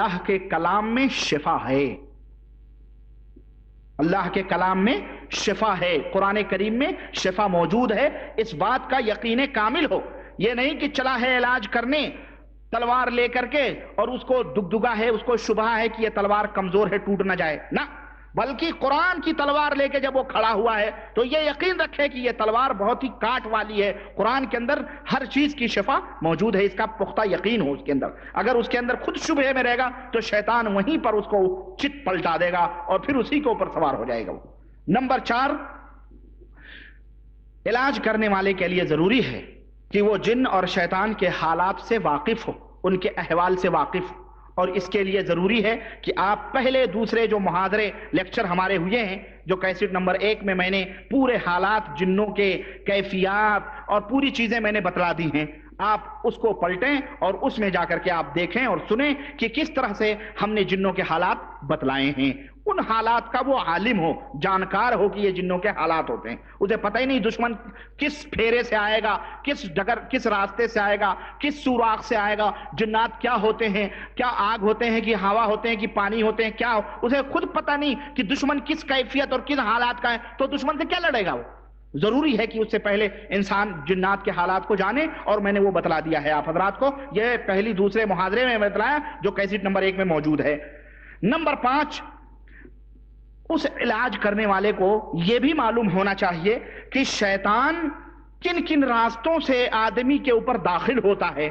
اللہ کے کلام میں شفا ہے، اللہ کے کلام میں شفا ہے، قرآن کریم میں شفا موجود ہے، اس بات کا یقین کامل ہو۔ یہ نہیں کہ چلا ہے علاج کرنے تلوار لے کر کے اور اس کو دگدگا ہے، اس کو شبہ ہے کہ یہ تلوار کمزور ہے، ٹوٹ نہ جائے، نہ، بلکہ قرآن کی تلوار لے کے جب وہ کھڑا ہوا ہے تو یہ یقین رکھے کہ یہ تلوار بہت ہی کاٹ والی ہے، قرآن کے اندر ہر چیز کی شفا موجود ہے، اس کا پختہ یقین ہو اس کے اندر۔ اگر اس کے اندر خود شبہ میں رہے گا تو شیطان وہیں پر اس کو چت پلٹا دے گا اور پھر اسی کے اوپر سوار ہو جائے گا۔ نمبر 4، علاج کرنے والے کے لیے ضروری ہے کہ وہ جن اور شیطان کے حالات سے واقف ہو، ان کے احوال سے واقف ہو، اور اس کے لیے ضروری ہے کہ آپ پہلے دوسرے جو محاضرے لیکچر ہمارے ہوئے ہیں، جو کیسٹ نمبر 1 میں نے پورے حالات، جنوں کے کیفیات اور پوری چیزیں میں نے بتلا دی ہیں، آپ اس کو پلٹیں اور اس میں جا کر کے آپ دیکھیں اور سنیں کہ کس طرح سے ہم نے جنوں کے حالات بتلائے ہیں۔ ان حالات کا وہ عالم ہو، جانکار ہو کہ یہ جنوں کے حالات ہوتے ہیں، اسے پتہ ہی نہیں دشمن کس پھیرے سے آئے گا، کس ڈگر، کس راستے سے آئے گا، کس سوراخ سے آئے گا، جنات کیا ہوتے ہیں، کیا آگ ہوتے ہیں کہ ہوا ہوتے ہیں کہ پانی ہوتے ہیں، کیا اسے خود پتہ نہیں کہ دشمن کس کیفیت اور کس حالات کا ہے، تو دشمن سے کیا لڑے گا وہ؟ ضروری ہے کہ اس سے پہلے انسان جنات کے حالات کو جانے، اور میں نے وہ بتلا دیا ہے آپ حضرات کو، یہ پہلی دوسرے محاضرے میں بتلایا جو کیسٹ نمبر 1 میں موجود ہے۔ نمبر 5، اس علاج کرنے والے کو یہ بھی معلوم ہونا چاہیے کہ شیطان کن کن راستوں سے آدمی کے اوپر داخل ہوتا ہے،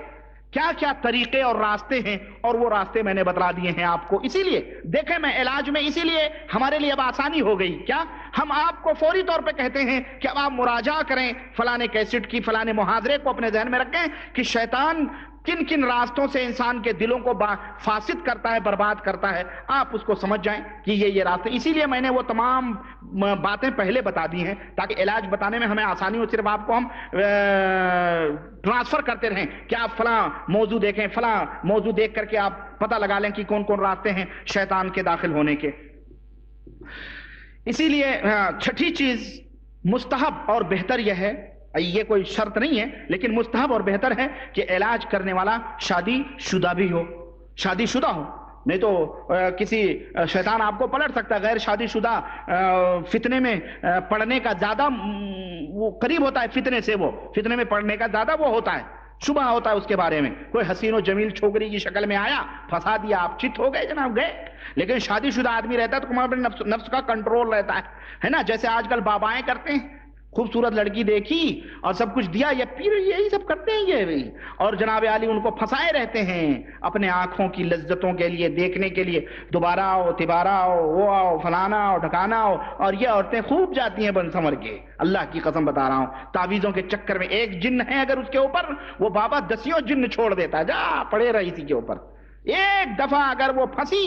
کیا کیا طریقے اور راستے ہیں، اور وہ راستے میں نے بتلا دیے ہیں آپ کو۔ اسی لیے دیکھیں، میں علاج میں اسی لیے ہمارے لیے اب آسانی ہو گئی، کیا ہم آپ کو فوری طور پہ کہتے ہیں کہ اب آپ مراجعہ کریں فلانے کیسٹ کی، فلانے محاضرے کو اپنے ذہن میں رکھیں کہ شیطان کن کن راستوں سے انسان کے دلوں کو فاسد کرتا ہے، برباد کرتا ہے، آپ اس کو سمجھ جائیں کہ یہ راستے۔ اسی لیے میں نے وہ تمام باتیں پہلے بتا دی ہیں تاکہ علاج بتانے میں ہمیں آسانی ہو، صرف آپ کو ہم ٹرانسفر کرتے رہیں کہ آپ فلاں موضوع دیکھیں، فلاں موضوع دیکھ کر کے آپ پتہ لگا لیں کہ کون کون راستے ہیں شیطان کے داخل ہونے کے۔ اسی لیے 6ٹھی چیز، مستحب اور بہتر یہ ہے، یہ کوئی شرط نہیں ہے لیکن مستحب اور بہتر ہے کہ علاج کرنے والا شادی شدہ بھی ہو، شادی شدہ ہو، نہیں تو کسی شیطان آپ کو پلٹ سکتا ہے۔ غیر شادی شدہ فتنے میں پڑنے کا زیادہ وہ قریب ہوتا ہے، فتنے میں پڑنے کا زیادہ وہ ہوتا ہے، شبہ ہوتا ہے اس کے بارے میں۔ کوئی حسین و جمیل چھوکری کی شکل میں آیا، پھنسا دیا، آپ چت ہو گئے جناب، گئے۔ لیکن شادی شدہ آدمی رہتا ہے تو ہمارے نفس کا کنٹرول رہتا ہے نا، جیسے آج کل بابائیں کرتے ہیں، خوبصورت لڑکی دیکھی اور سب کچھ دیا، یہ پیر یہی سب کرتے ہیں یہ، اور جناب عالی ان کو پھنسائے رہتے ہیں اپنے آنکھوں کی لذتوں کے لیے، دیکھنے کے لیے، دوبارہ آؤ، تبارہ آؤ، وہ آؤ، فلانا آؤ، ڈھکانا آؤ، اور یہ عورتیں خوب جاتی ہیں بن سنور کے، اللہ کی قسم بتا رہا ہوں، تعویذوں کے چکر میں۔ ایک جن ہے اگر اس کے اوپر، وہ بابا 10 جن چھوڑ دیتا ہے، جا پڑے رہا اسی کے اوپر۔ ایک دفعہ اگر وہ پھنسی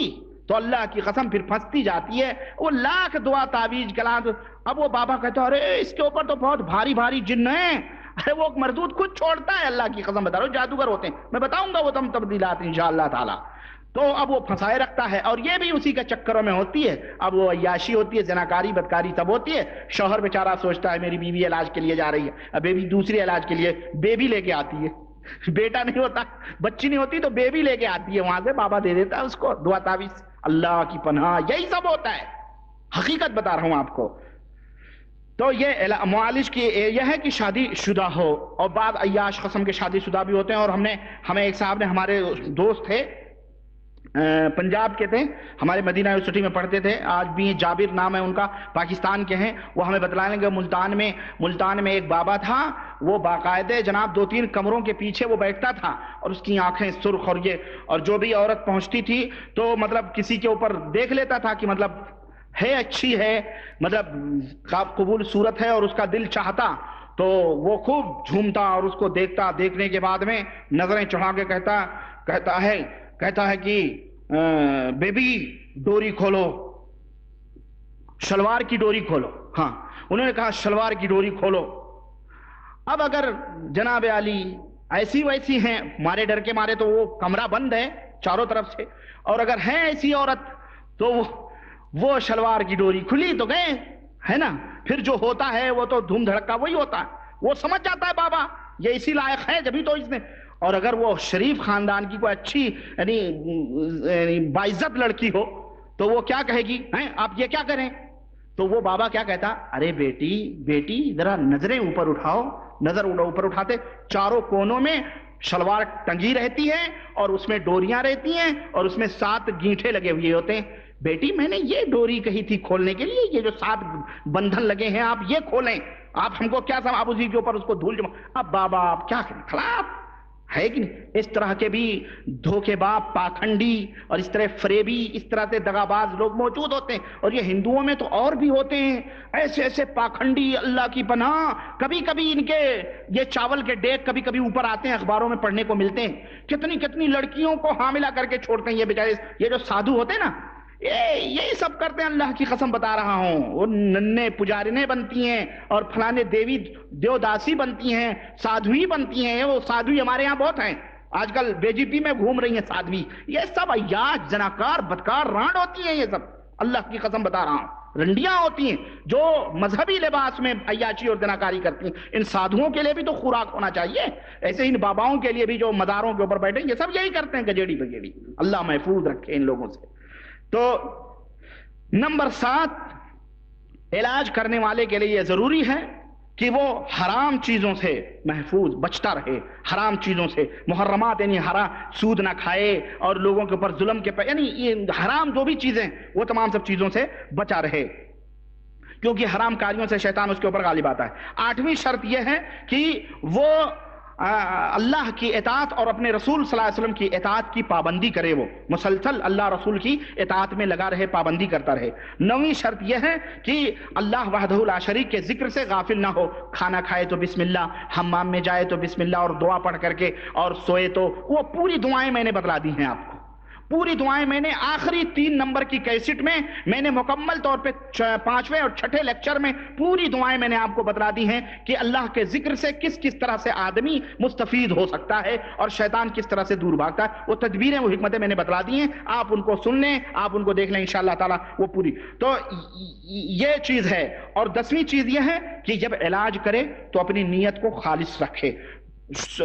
تو اللہ کی قسم پھر پھنستی جاتی ہے، وہ لاکھ دعا تعویذ کلام۔ اب وہ بابا کہتا ہے ارے اس کے اوپر تو بہت بھاری بھاری جن ہیں، ارے وہ مردود خود چھوڑتا ہے، اللہ کی قسم بتا رہا ہوں، جادوگر ہوتے ہیں، میں بتاؤں گا وہ تم تبدیلات انشاءاللہ تعالی۔ تو اب وہ پھنسائے رکھتا ہے، اور یہ بھی اسی کے چکروں میں ہوتی ہے۔ اب وہ عیاشی ہوتی ہے، زناکاری، بدکاری سب ہوتی ہے۔ شوہر بیچارہ سوچتا ہے میری بیوی علاج کے لیے جا رہی ہے، اب بیوی دوسری علاج کے لیے بیبی لے کے آتی ہے، بیٹا نہیں ہوتا، بچی نہیں ہوتی تو بیبی لے کے آتی ہے، وہاں سے بابا دے دیتا ہے اس کو دعا تعویذ۔ اللہ کی پناہ، یہی سب ہوتا ہے، حقیقت بتا رہا ہوں آپ کو۔ تو یہ معالج کی یہ ہے کہ شادی شدہ ہو، اور بعض عیاش قسم کے شادی شدہ بھی ہوتے ہیں۔ اور ہمیں ایک صاحب نے، ہمارے دوست تھے، پنجاب کے تھے، ہمارے مدینہ یونیورسٹی میں پڑھتے تھے، آج بھی جابر نام ہے ان کا، پاکستان کے ہیں، وہ ہمیں بتلائیں گے ملتان میں ایک بابا تھا، وہ باقاعدہ جناب 2-3 کمروں کے پیچھے وہ بیٹھتا تھا، اور اس کی آنکھیں سرخ، اور جو بھی عورت پہنچتی تھی تو مطلب کسی کے اوپر دیکھ لیتا تھا کہ مطلب ہے، اچھی ہے، مطلب قبول صورت ہے، اور اس کا دل چاہتا تو وہ خوب جھومتا اور اس کو دیکھتا، دیکھنے کے بعد میں نظریں چڑھا کے کہتا ہے کہ بیبی ڈوری کھولو، شلوار کی ڈوری کھولو۔ ہاں، انہوں نے کہا شلوار کی ڈوری کھولو۔ اب اگر جناب عالی ایسی ویسی ہیں، مارے ڈر کے مارے تو وہ کمرہ بند ہے چاروں طرف سے، اور اگر ہیں ایسی عورت تو وہ شلوار کی ڈوری کھلی تو گئے، ہے نا۔ پھر جو ہوتا ہے وہ تو دھوم دھڑکا وہی ہوتا ہے، وہ سمجھ جاتا ہے بابا یہ اسی لائق ہے، جبھی تو اس نے، اور اگر وہ شریف خاندان کی کوئی اچھی یعنی باعزت لڑکی ہو تو وہ کیا کہے گی، ہیں آپ یہ کیا کریں؟ تو وہ بابا کیا کہتا، ارے بیٹی ذرا نظریں اوپر اٹھاؤ. نظر اوپر اٹھاتے چاروں کونوں میں شلوار ٹنگی رہتی ہے اور اس میں ڈوریاں رہتی ہیں اور اس میں 7 گینٹھے لگے ہوئے ہوتے ہیں. بیٹی میں نے یہ ڈوری کہی تھی کھولنے کے لیے، یہ جو 7 بندھن لگے ہیں آپ یہ کھولیں. آپ ہم کو کیا سمجھ، آپ اسی کے اوپر اس کو دھول جما. اب بابا آپ کیا کریں، خلاف ہے کہ نہیں؟ اس طرح کے بھی دھوکے باز، پاکھنڈی اور اس طرح فریبی، اس طرح سے دغاباز لوگ موجود ہوتے ہیں. اور یہ ہندوؤں میں تو اور بھی ہوتے ہیں ایسے پاکھنڈی، اللہ کی پناہ. کبھی کبھی ان کے یہ چاول کے ڈیک کبھی کبھی اوپر آتے ہیں، اخباروں میں پڑھنے کو ملتے ہیں. کتنی لڑکیوں کو حاملہ کر کے چھوڑتے ہیں یہ بیچارے. یہ جو سادھو ہوتے ہیں نا، یہی سب کرتے ہیں. اللہ کی قسم بتا رہا ہوں، وہ ننے پجارنے بنتی ہیں اور فلانے دیوی دیوداسی بنتی ہیں، سادھوی بنتی ہیں. وہ سادھوی ہمارے یہاں بہت ہیں آج کل، بے جی پی میں گھوم رہی ہیں سادھوی. یہ سب عیاش، زناکار، بدکار، رانڈ ہوتی ہیں. یہ سب اللہ کی قسم بتا رہا ہوں، رنڈیاں ہوتی ہیں جو مذہبی لباس میں عیاشی اور زناکاری کرتی ہیں. ان سادھوؤں کے لیے بھی تو خوراک ہونا چاہیے، ایسے ان باباؤں کے لیے بھی جو مزاروں کے اوپر بیٹھے یہ سب یہی کرتے ہیں، گجیڑی بگیڑی. اللہ محفوظ رکھے ان لوگوں سے. تو نمبر 7، علاج کرنے والے کے لیے یہ ضروری ہے کہ وہ حرام چیزوں سے محفوظ بچتا رہے. حرام چیزوں سے، محرمات یعنی حرام، سود نہ کھائے اور لوگوں کے اوپر ظلم کے یعنی یہ حرام جو بھی چیزیں وہ تمام سب چیزوں سے بچا رہے، کیونکہ حرام کاریوں سے شیطان اس کے اوپر غالب آتا ہے. 8ویں شرط یہ ہے کہ وہ اللہ کی اطاعت اور اپنے رسول صلی اللہ علیہ وسلم کی اطاعت کی پابندی کرے. وہ مسلسل اللہ رسول کی اطاعت میں لگا رہے، پابندی کرتا رہے. 9ویں شرط یہ ہے کہ اللہ وحدہ لا شریک کے ذکر سے غافل نہ ہو. کھانا کھائے تو بسم اللہ، حمام میں جائے تو بسم اللہ اور دعا پڑھ کر کے، اور سوئے تو وہ پوری دعائیں میں نے بتلا دی ہیں آپ کو. پوری دعائیں میں نے آخری 3 نمبر کی کیسٹ میں نے مکمل طور پہ 5ویں اور 6ٹھے لیکچر میں پوری دعائیں میں نے آپ کو بتلا دی ہیں کہ اللہ کے ذکر سے کس طرح سے آدمی مستفید ہو سکتا ہے اور شیطان کس طرح سے دور بھاگتا ہے. وہ تدبیریں، وہ حکمتیں میں نے بتلا دی ہیں، آپ ان کو سن لیں، آپ ان کو دیکھ لیں انشاءاللہ تعالی وہ پوری. تو یہ چیز ہے. اور 10ویں چیز یہ ہے کہ جب علاج کرے تو اپنی نیت کو خالص رکھے.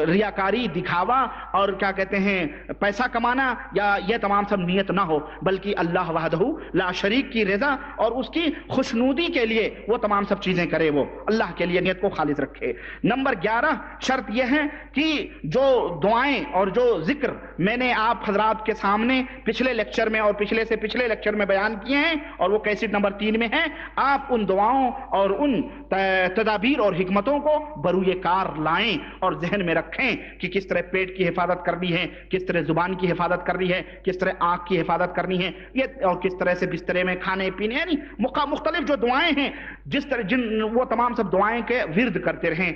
ریاکاری، دکھاوا اور کیا کہتے ہیں پیسہ کمانا یا یہ تمام سب نیت نہ ہو، بلکہ اللہ وحدہ لا شریک کی رضا اور اس کی خوشنودی کے لیے وہ تمام سب چیزیں کرے، وہ اللہ کے لیے نیت کو خالص رکھے. نمبر 11 شرط یہ ہے کہ جو دعائیں اور جو ذکر میں نے آپ حضرات کے سامنے پچھلے لیکچر میں اور پچھلے سے پچھلے لیکچر میں بیان کیے ہیں اور وہ کیسٹ نمبر 3 میں ہیں، آپ ان دعاؤں اور ان تدابیر اور حکمتوں کو بروئے کار لائیں اور ذہن میں رکھیں کہ کس طرح پیٹ کی حفاظت کرنی ہے، کس طرح زبان کی حفاظت کرنی ہے، کس طرح آنکھ کی حفاظت کرنی ہے، یہ اور کس طرح سے بسترے میں کھانے پینے، یعنی مختلف جو دعائیں ہیں جس طرح وہ تمام سب دعائیں کے ورد کرتے رہیں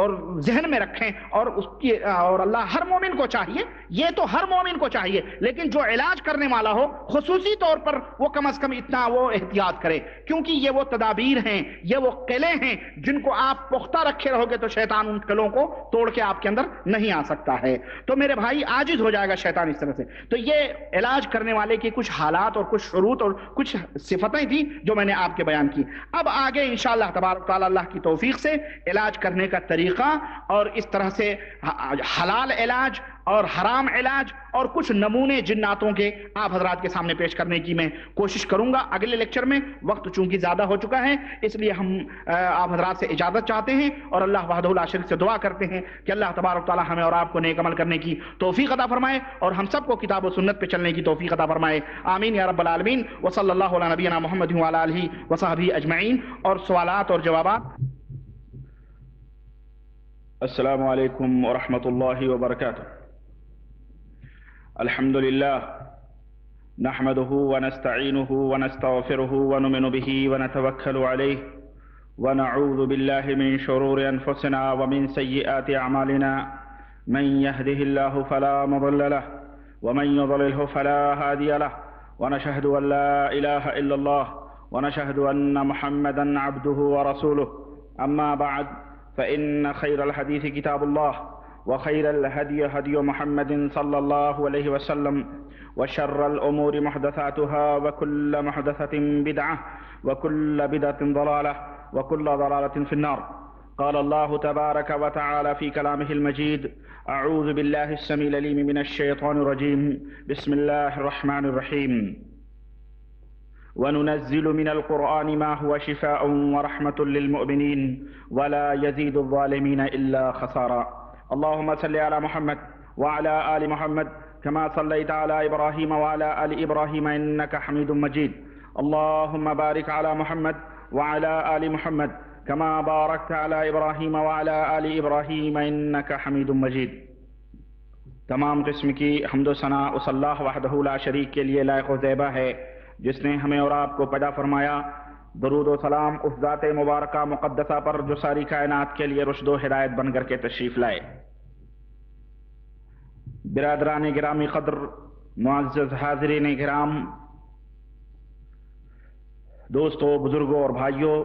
اور ذہن میں رکھیں. اور اس کی اور اللہ ہر مومن کو چاہیے، یہ تو ہر مومن کو چاہیے، لیکن جو علاج کرنے والا ہو خصوصی طور پر وہ کم از کم اتنا وہ احتیاط کرے، کیونکہ یہ وہ تدابیر ہیں، یہ وہ قلعے ہیں جن کو آپ پختہ رکھے رہو گے تو شیطان ان قلعوں کو توڑ کے آپ کے اندر نہیں آ سکتا ہے. تو میرے بھائی عاجز ہو جائے گا شیطان اس طرح سے. تو یہ علاج کرنے والے کی کچھ حالات اور کچھ شروط اور کچھ صفتیں تھیں جو میں نے آپ کے بیان کی. اب آگے انشاءاللہ تبارک تعالی اللہ کی توفیق سے علاج کرنے کا طریقہ اور اس طرح سے حلال علاج اور حرام علاج اور کچھ نمونے جناتوں کے آپ حضرات کے سامنے پیش کرنے کی میں کوشش کروں گا اگلے لیکچر میں. وقت چونکہ زیادہ ہو چکا ہے اس لیے ہم آپ حضرات سے اجازت چاہتے ہیں اور اللہ وحدہ لا شریک سے دعا کرتے ہیں کہ اللہ تبارک تعالی ہمیں اور آپ کو نیک عمل کرنے کی توفیق عطا فرمائے اور ہم سب کو کتاب و سنت پہ چلنے کی توفیق عطا فرمائے. آمین یا رب العالمین. وصلی اللہ علی نبینا محمد وعلی آلہ وصحبہ اجمعین. اور سوالات اور جوابات. السلام علیکم ورحمۃ اللہ وبرکاتہ. الحمد للہ نحمده ونستعینه ونستغفره ونؤمن به ونتوکل علیہ ونعوذ باللہ من شرور انفسنا ومن سیئات اعمالنا من يهده الله فلا مضل له ومن يضلله فلا هادي له ونشهد ان لا اله الا الله ونشهد ان محمدا عبده ورسوله. اما بعد فان خير الحديث كتاب الله وخير الهدي هدي محمد صلى الله عليه وسلم وشر الأمور محدثاتها وكل محدثة بدعة وكل بدعة ضلالة وكل ضلالة في النار. قال الله تبارك وتعالى في كلامه المجيد: أعوذ بالله السميع العليم من الشيطان الرجيم. بسم الله الرحمن الرحيم. وننزل من القرآن ما هو شفاء ورحمة للمؤمنين ولا يزيد الظالمين إلا خسارا. اللهم صل على محمد وعلى آل محمد كما صليت على إبراهيم وعلى آل إبراهيم إنك حميد مجيد. اللهم بارك على محمد وعلى آل محمد كما باركت على ابراہیم وعلى آل ابراہیم انک حمید مجید. تمام قسم کی حمد و ثنا اس اللہ وحدہ لا شریک کے لیے لائق و زیبہ ہے جس نے ہمیں اور آپ کو پیدا فرمایا. درود و سلام اس ذات مبارکہ مقدسہ پر جو ساری کائنات کے لیے رشد و ہدایت بن کر کے تشریف لائے. برادران گرامی قدر، معزز حاضرین کرام، دوستو، بزرگوں اور بھائیوں،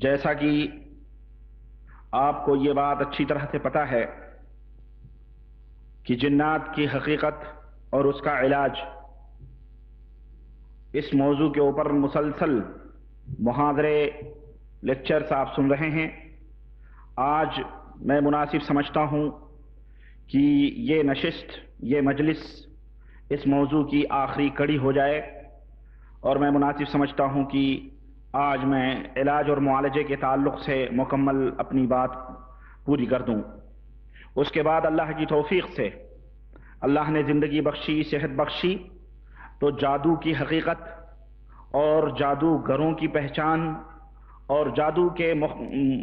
جیسا کہ آپ کو یہ بات اچھی طرح سے پتہ ہے کہ جنات کی حقیقت اور اس کا علاج، اس موضوع کے اوپر مسلسل محاضرے، لیکچرز آپ سن رہے ہیں. آج میں مناسب سمجھتا ہوں کہ یہ نشست، یہ مجلس اس موضوع کی آخری کڑی ہو جائے، اور میں مناسب سمجھتا ہوں کہ آج میں علاج اور معالجے کے تعلق سے مکمل اپنی بات پوری کر دوں. اس کے بعد اللہ کی توفیق سے اللہ نے زندگی بخشی، صحت بخشی، تو جادو کی حقیقت اور جادوگروں کی پہچان اور جادو کے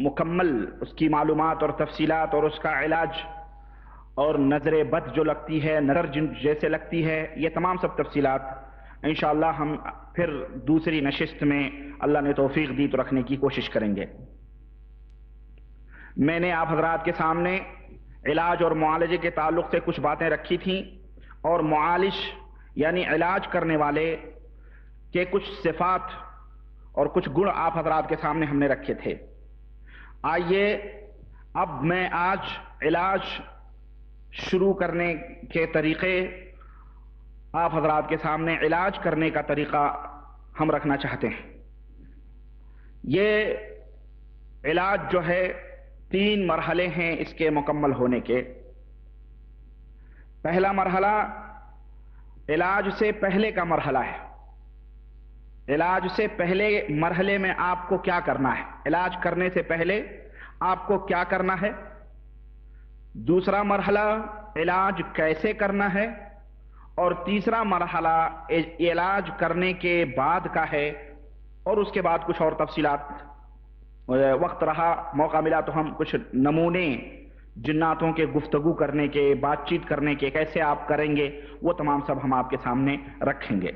مکمل اس کی معلومات اور تفصیلات اور اس کا علاج اور نظر بد جو لگتی ہے، نظر جیسے لگتی ہے، یہ تمام سب تفصیلات انشاءاللہ ہم پھر دوسری نشست میں اللہ نے توفیق دی تو رکھنے کی کوشش کریں گے. میں نے آپ حضرات کے سامنے علاج اور معالجے کے تعلق سے کچھ باتیں رکھی تھیں، اور معالج یعنی علاج کرنے والے کے کچھ صفات اور کچھ گن آپ حضرات کے سامنے ہم نے رکھے تھے. آئیے اب میں آج علاج شروع کرنے کے طریقے، آپ حضرات کے سامنے علاج کرنے کا طریقہ ہم رکھنا چاہتے ہیں. یہ علاج جو ہے 3 مرحلے ہیں اس کے مکمل ہونے کے. پہلا مرحلہ علاج سے پہلے کا مرحلہ ہے. علاج سے پہلے مرحلے میں آپ کو کیا کرنا ہے، علاج کرنے سے پہلے آپ کو کیا کرنا ہے. دوسرا مرحلہ علاج کیسے کرنا ہے، اور تیسرا مرحلہ علاج کرنے کے بعد کا ہے، اور اس کے بعد کچھ اور تفصیلات. وقت رہا، موقع ملا تو ہم کچھ نمونے جناتوں کے گفتگو کرنے کے، بات چیت کرنے کے، کیسے آپ کریں گے، وہ تمام سب ہم آپ کے سامنے رکھیں گے.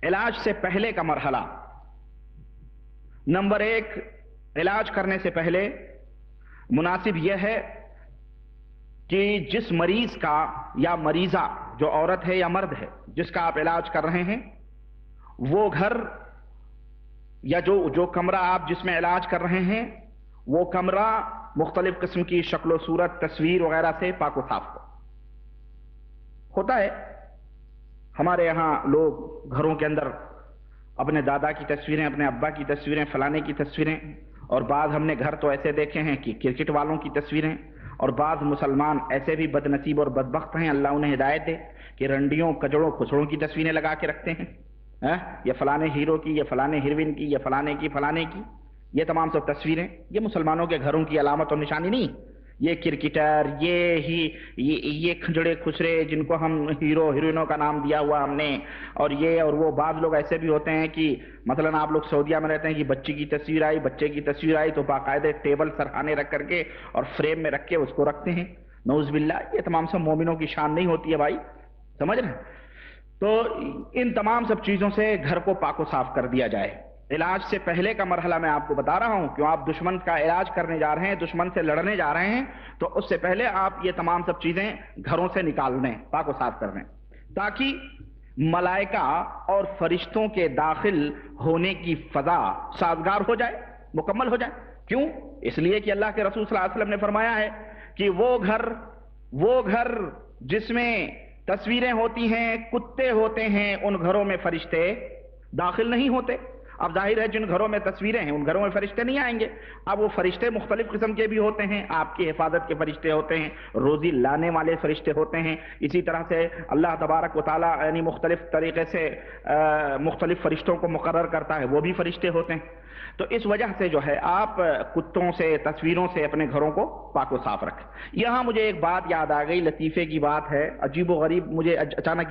علاج سے پہلے کا مرحلہ. نمبر 1، علاج کرنے سے پہلے مناسب یہ ہے کہ جس مریض کا یا مریضہ، جو عورت ہے یا مرد ہے، جس کا آپ علاج کر رہے ہیں، وہ گھر یا جو کمرہ آپ جس میں علاج کر رہے ہیں، وہ کمرہ مختلف قسم کی شکل و صورت، تصویر وغیرہ سے پاک و صاف ہوتا ہے. ہمارے یہاں لوگ گھروں کے اندر اپنے دادا کی تصویریں، اپنے ابا کی تصویریں، فلانے کی تصویریں، اور بعض ہم نے گھر تو ایسے دیکھے ہیں کہ کرکٹ والوں کی تصویریں، اور بعض مسلمان ایسے بھی بد نصیب اور بدبخت ہیں، اللہ انہیں ہدایت دے، کہ رنڈیوں، کجڑوں، کھسڑوں کی تصویریں لگا کے رکھتے ہیں. یہ فلانے ہیرو کی، یہ فلانے ہیروین کی، یہ فلانے کی. یہ تمام سب تصویریں یہ مسلمانوں کے گھروں کی علامت اور نشانی نہیں. یہ کرکٹر، یہ کھنجڑے کھسرے جن کو ہم ہیرو ہیروئنوں کا نام دیا ہوا ہم نے، اور یہ اور وہ. بعض لوگ ایسے بھی ہوتے ہیں کہ مثلا آپ لوگ سعودیہ میں رہتے ہیں کہ بچی کی تصویر آئی، بچے کی تصویر آئی تو باقاعدہ ٹیبل سرحانے رکھ کر کے اور فریم میں رکھ کے اس کو رکھتے ہیں. نعوذ باللہ، یہ تمام سب مومنوں کی شان نہیں ہوتی ہے بھائی، سمجھ رہے ہیں؟ تو ان تمام سب چیزوں سے گھر کو پاک و صاف کر دیا جائے. علاج سے پہلے کا مرحلہ میں آپ کو بتا رہا ہوں، کیوں آپ دشمن کا علاج کرنے جا رہے ہیں، دشمن سے لڑنے جا رہے ہیں، تو اس سے پہلے آپ یہ تمام سب چیزیں گھروں سے نکال دیں، پاک و صاف کر دیں، تاکہ ملائکہ اور فرشتوں کے داخل ہونے کی فضا سازگار ہو جائے، مکمل ہو جائے. کیوں؟ اس لیے کہ اللہ کے رسول صلی اللہ علیہ وسلم نے فرمایا ہے کہ وہ گھر جس میں تصویریں ہوتی ہیں، کتے ہوتے ہیں، ان گھروں میں فرشتے داخل نہیں ہوتے. اب ظاہر ہے جن گھروں میں تصویریں ہیں ان گھروں میں فرشتے نہیں آئیں گے. اب وہ فرشتے مختلف قسم کے بھی ہوتے ہیں, آپ کی حفاظت کے فرشتے ہوتے ہیں, روزی لانے والے فرشتے ہوتے ہیں, اسی طرح سے اللہ تبارک و تعالیٰ یعنی مختلف طریقے سے مختلف فرشتوں کو مقرر کرتا ہے, وہ بھی فرشتے ہوتے ہیں. تو اس وجہ سے جو ہے آپ کتوں سے, تصویروں سے اپنے گھروں کو پاک و صاف رکھیں. یہاں مجھے ایک بات یاد آ گئی, لطیفے کی بات ہے, عجیب و غریب, مجھے اچانک